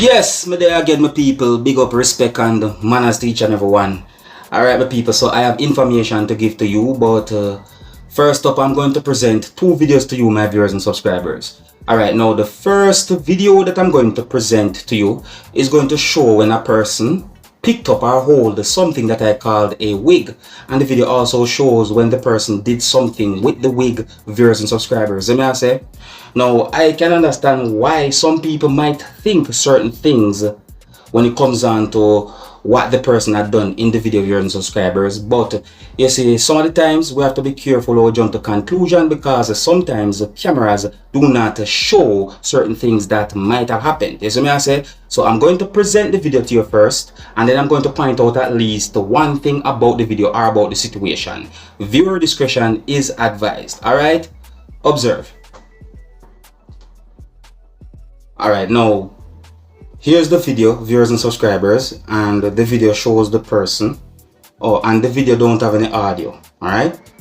Yes, me there again, my people. Big up, respect, and manners to each and every one. Alright, my people, so I have information to give to you, but first up, I'm going to present two videos to you, my viewers and subscribers. Alright, now the first video that I'm going to present to you is going to show when a person picked up or hold something that I called a wig, and the video also shows when the person did something with the wig, viewers and subscribers. Let me say, now I can understand why some people might think certain things when it comes on to what the person had done in the video, viewers and subscribers, but you see, some of the times we have to be careful or jump to conclusion, because sometimes cameras do not show certain things that might have happened. You see me I say? So I'm going to present the video to you first, and then I'm going to point out at least one thing about the video or about the situation. Viewer discretion is advised. Alright? Observe. Alright, now here's the video, viewers and subscribers, and the video shows the person. Oh, and the video don't have any audio. Alright?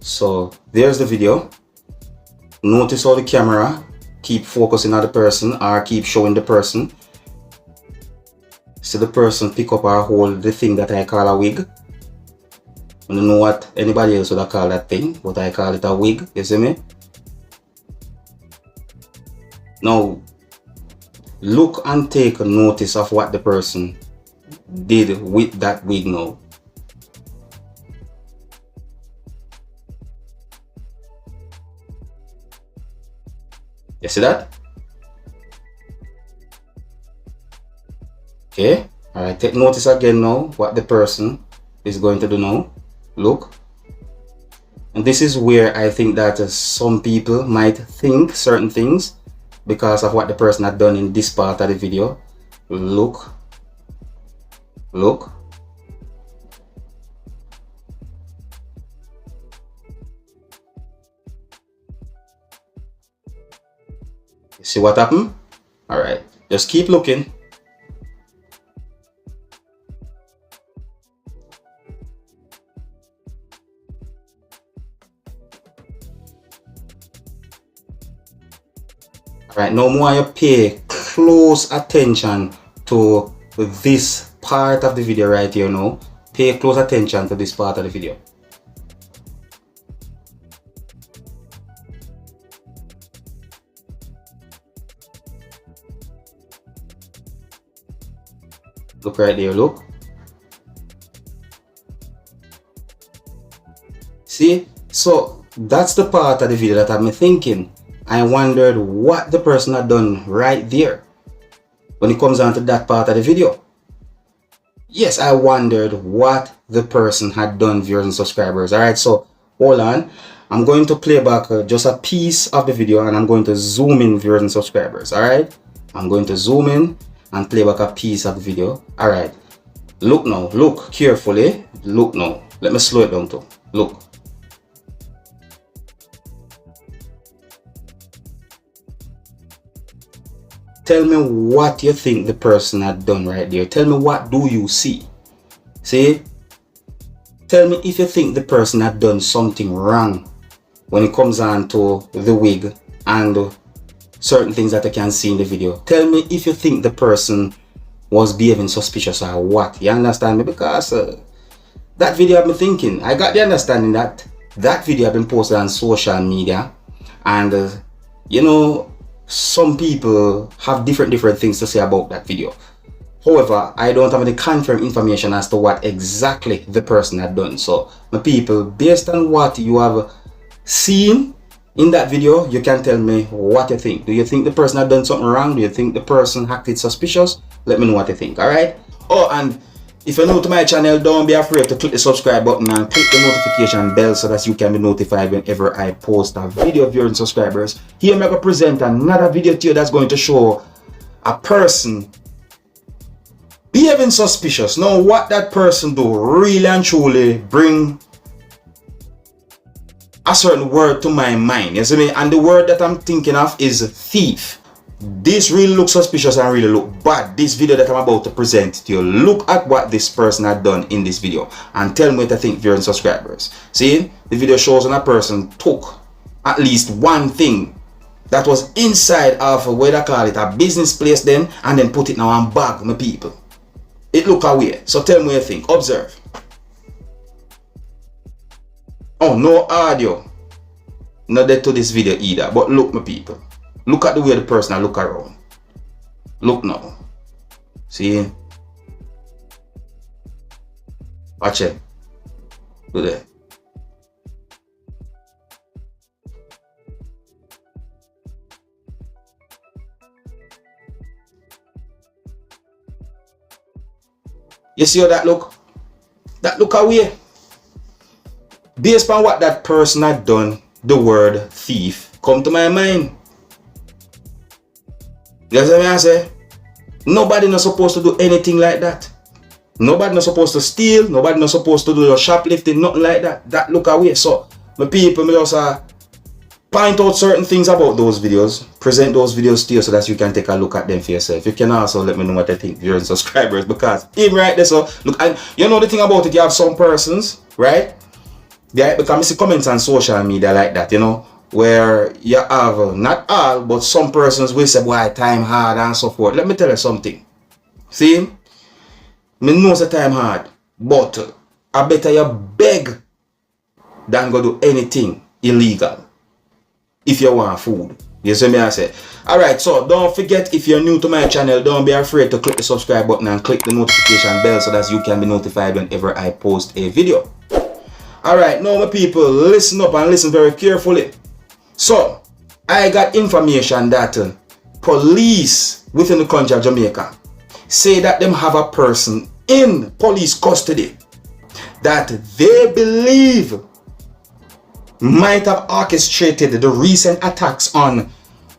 So there's the video. Notice how the camera keep focusing on the person or keep showing the person. See the person pick up or hold the thing that I call a wig. I don't know what anybody else would have called that thing, but I call it a wig. You see me? Now look and take notice of what the person did with that wig now. You see that? Okay. Alright, take notice again now what the person is going to do now. Look. And this is where I think that some people might think certain things because of what the person had done in this part of the video. Look. Look. You see what happened? Alright, just keep looking. Alright, now more you pay close attention to this part of the video right here now. Pay close attention to this part of the video. Look right there, look. See? So that's the part of the video that I'm thinking. I wondered what the person had done right there when it comes on to that part of the video. Yes, I wondered what the person had done, viewers and subscribers. Alright, so hold on. I'm going to play back just a piece of the video, and I'm going to zoom in, viewers and subscribers. Alright, I'm going to zoom in and play back a piece of the video. Alright, look now, look carefully. Look now. Let me slow it down too. Look. Tell me what you think the person had done right there. Tell me, what do you see? See? Tell me if you think the person had done something wrong when it comes on to the wig and certain things that I can see in the video. Tell me if you think the person was behaving suspicious or what. You understand me? Because that video I've been thinking, I got the understanding that that video have been posted on social media, and you know, some people have different things to say about that video. However, I don't have any confirmed information as to what exactly the person had done. So my people, based on what you have seen in that video, you can tell me what you think. Do you think the person had done something wrong? Do you think the person acted suspicious? Let me know what you think. Alright? Oh, and if you're new to my channel, don't be afraid to click the subscribe button and click the notification bell so that you can be notified whenever I post a video, viewers and subscribers. Here I'm going to present another video to you that's going to show a person behaving suspicious. Now what that person do really and truly bring a certain word to my mind. You see me? And the word that I'm thinking of is thief. This really looks suspicious and really look bad. This video that I'm about to present to you, look at what this person had done in this video and tell me what I think, viewers and subscribers. See, the video shows when a person took at least one thing that was inside of what I call it, a business place then, and then put it now on bag, my people. It look away. So tell me what you think. Observe. Oh, no audio. Not there to this video either. But look, my people. Look at the way the person look around. Look now. See? Watch it. Look there. You see how that look? That look away. Based on what that person had done, the word thief come to my mind. You know what I say? Nobody not supposed to do anything like that. Nobody not supposed to steal. Nobody not supposed to do your shoplifting, nothing like that. That look away. So, my people, me just point out certain things about those videos, present those videos to you so that you can take a look at them for yourself. You can also let me know what you think, viewers and subscribers, because even right there, so look, and you know the thing about it, you have some persons, right? They because I see comments on social media like that, you know, where you have not all, but some persons will say, "Boy, time hard" and so forth. Let me tell you something. See, me know the time hard, but I better you beg than go do anything illegal. If you want food, you see me I say. Alright, so don't forget, if you're new to my channel, don't be afraid to click the subscribe button and click the notification bell so that you can be notified whenever I post a video. Alright, now my people, listen up and listen very carefully. So, I got information that police within the country of Jamaica say that them have a person in police custody that they believe might have orchestrated the recent attacks on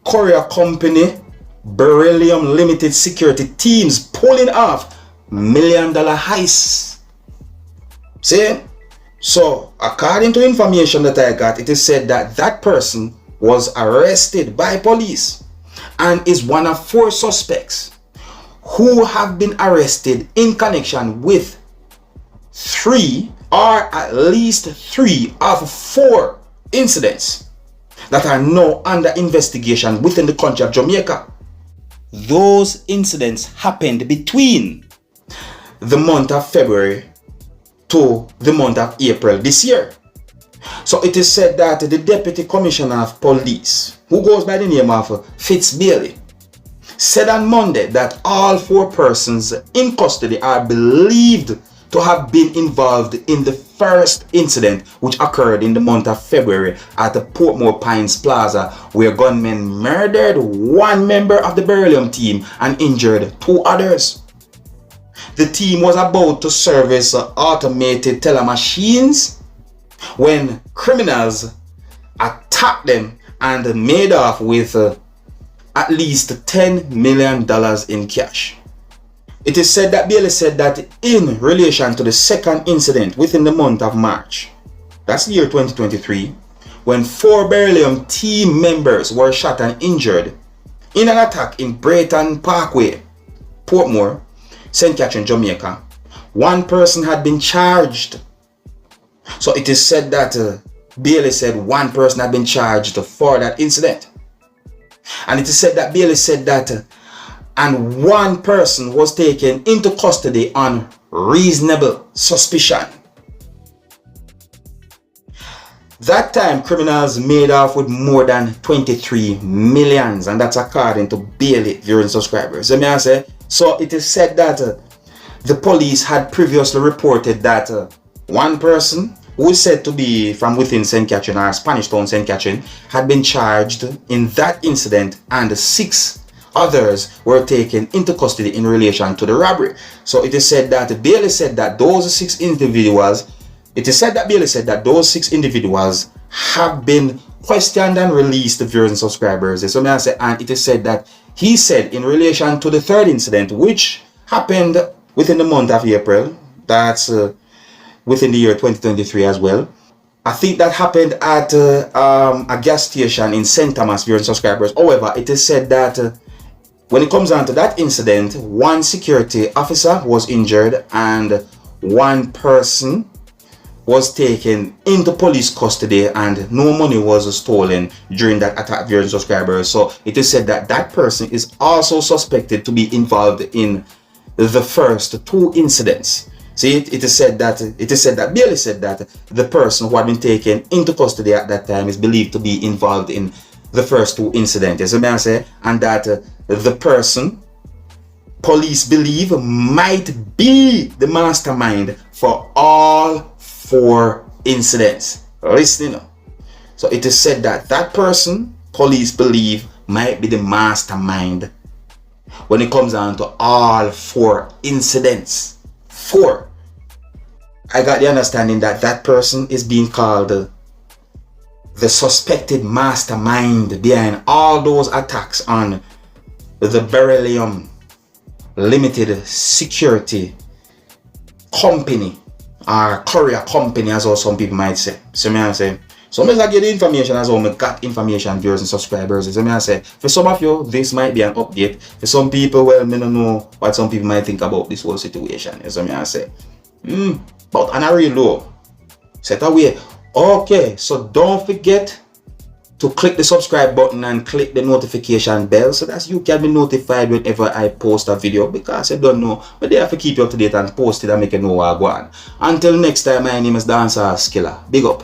courier company Beryllium Limited security teams pulling off $1 million heists. See? So, according to information that I got, it is said that that person was arrested by police and is one of 4 suspects who have been arrested in connection with 3 or at least 3 of 4 incidents that are now under investigation within the country of Jamaica. Those incidents happened between the month of February to the month of April this year. So it is said that the Deputy Commissioner of Police, who goes by the name of Fitz Bailey, said on Monday that all 4 persons in custody are believed to have been involved in the first incident, which occurred in the month of February at the Portmore Pines Plaza, where gunmen murdered 1 member of the Beryllium team and injured 2 others. The team was about to service automated teller machines when criminals attacked them and made off with at least $10 million in cash. It is said that Bailey said that in relation to the second incident within the month of March, that's the year 2023, when 4 Beryllium team members were shot and injured in an attack in Brayton Parkway, Portmore, St. Catherine, Jamaica, 1 person had been charged. So it is said that Bailey said 1 person had been charged for that incident. And it is said that Bailey said that and 1 person was taken into custody on reasonable suspicion. That time, criminals made off with more than 23 million, and that's according to Bailey, viewers and subscribers. Let me say, so it is said that the police had previously reported that 1 person who is said to be from within St. Catherine or Spanish Town St. Catherine had been charged in that incident, and 6 others were taken into custody in relation to the robbery. So it is said that Bailey said that those 6 individuals, those 6 individuals have been questioned and released, viewers and subscribers. So may I say, and it is said that he said in relation to the 3rd incident, which happened within the month of April, that's within the year 2023 as well. I think that happened at a gas station in St. Thomas, viewers and subscribers. However, it is said that when it comes down to that incident, 1 security officer was injured and 1 person was taken into police custody and no money was stolen during that attack during subscribers. So it is said that that person is also suspected to be involved in the first 2 incidents. See, it is said that Bailey said that the person who had been taken into custody at that time is believed to be involved in the first 2 incidents. May I say, and that the person police believe might be the mastermind for all 4 incidents. Listen. So it is said that that person police believe might be the mastermind when it comes down to all 4 incidents. 4. I got the understanding that that person is being called the suspected mastermind behind all those attacks on the Beryllium Limited Security Company or courier company, as some people might say. So me I say, so me get the information as well. Me got information, viewers and subscribers. So me I say, for some of you, this might be an update. For some people, well, me don't know what some people might think about this whole situation. So me I say, but on a real low, set away. Okay, so don't forget to click the subscribe button and click the notification bell so that you can be notified whenever I post a video, because I don't know, but they have to keep you up to date and post it and make you know what I go on. Until next time, my name is Dancehall Skilla. Big up.